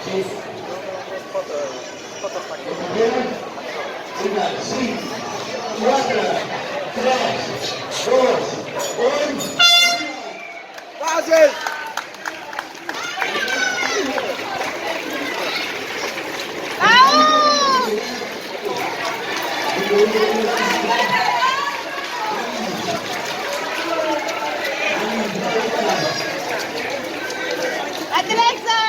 5, 4, 3, 2, 1. Basis! Alexa!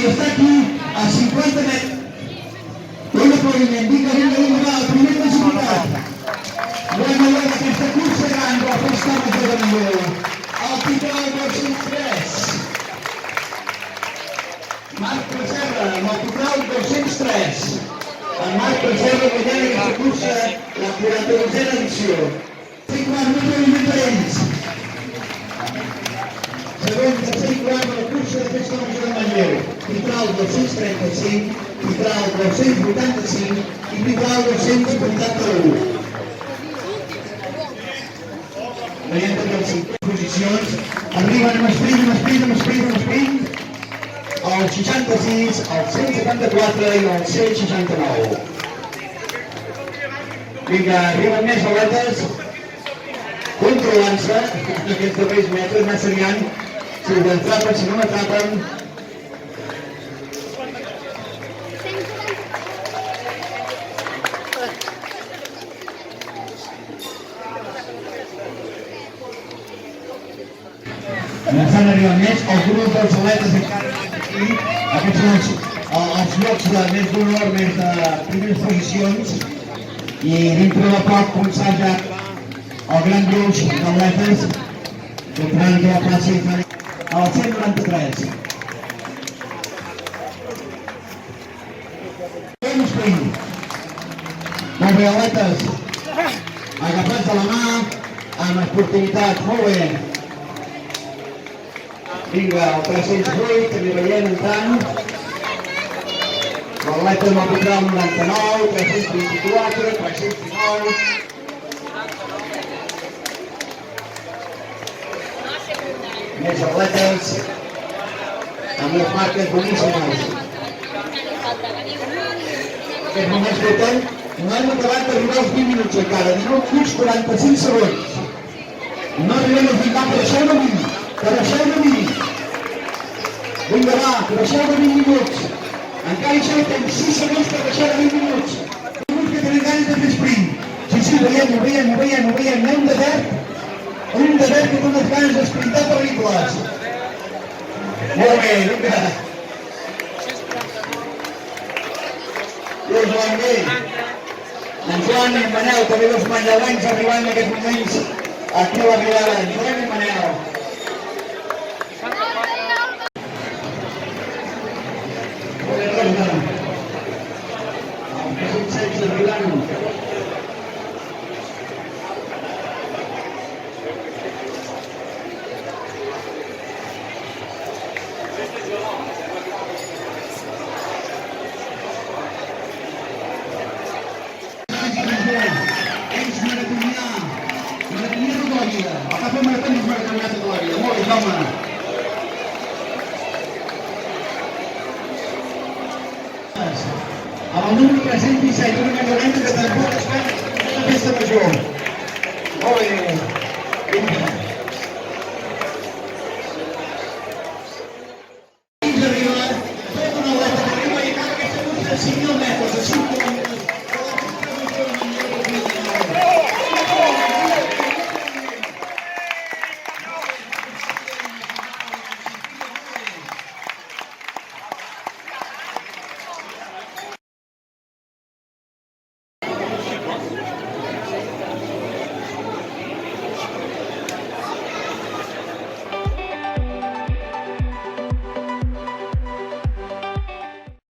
Está aquí, a 50 metros. Una Polina, indica, va, el primer classificat. Bueno, aquesta cursa gran va fer estar major de millor. El títol 203. Marc Preserra, amb el títol 203. El Marc Preserra guanyant aquesta cursa, la 42a edició. 5 minuts per ells. Segon, tercer i quart de la cursa de festa major de Manlleu. Titral 235, titral 285 i titral 281. Veiem també les 5 posicions. Arriben amb sprint, el 66, el 174 i el 169. Vinga, arriben més aletes, controlant-se aquests darrers metres, anar seriant si m'atrapen, si no m'atrapen. Començant a arribar més, els grups dels atletes encara aquí, aquests són els llocs de més d'honor, més de primeres posicions, i dintre de poc començar ja el gran gruix d'atletes que entraran aquí a la plaça i faran al 193. Fem sprint. Molt bé, atletes. Agafats de la mà, amb esportivitat. Molt bé. Vinga, el 308, també veiem entrant. L'atleta amb el títol 99, 324, 319. Més atletes amb les marques boníssimes. Aquests moments voten, no hem acabat d'arribar als 20 minuts encara, 19 minuts 45 segons. No arribem a ficar, però deixeu-me 20. Per deixeu de 20. Vinga, va, per deixeu de 20 minuts. Encara hi seu temps 6 segons per deixeu de 20 minuts. Alguns que tenen ganes de fer sprint. Sí, ho veiem. Anem de verd. Un de verd que té unes ganes d'esprintar terribles. Molt bé, vinga. Joan bé. En Joan i en Manel, també dos manlleuencs arribant en aquests moments aquí a l'arribada. En Joan i en Manel. Amb el número 317, una camioneta que tampoc es fa una festa major. Molt bé. Fins arriba, tota una atleta que arriba i acaba aquesta cursa de 5.000 metres, de 5 quilòmetres.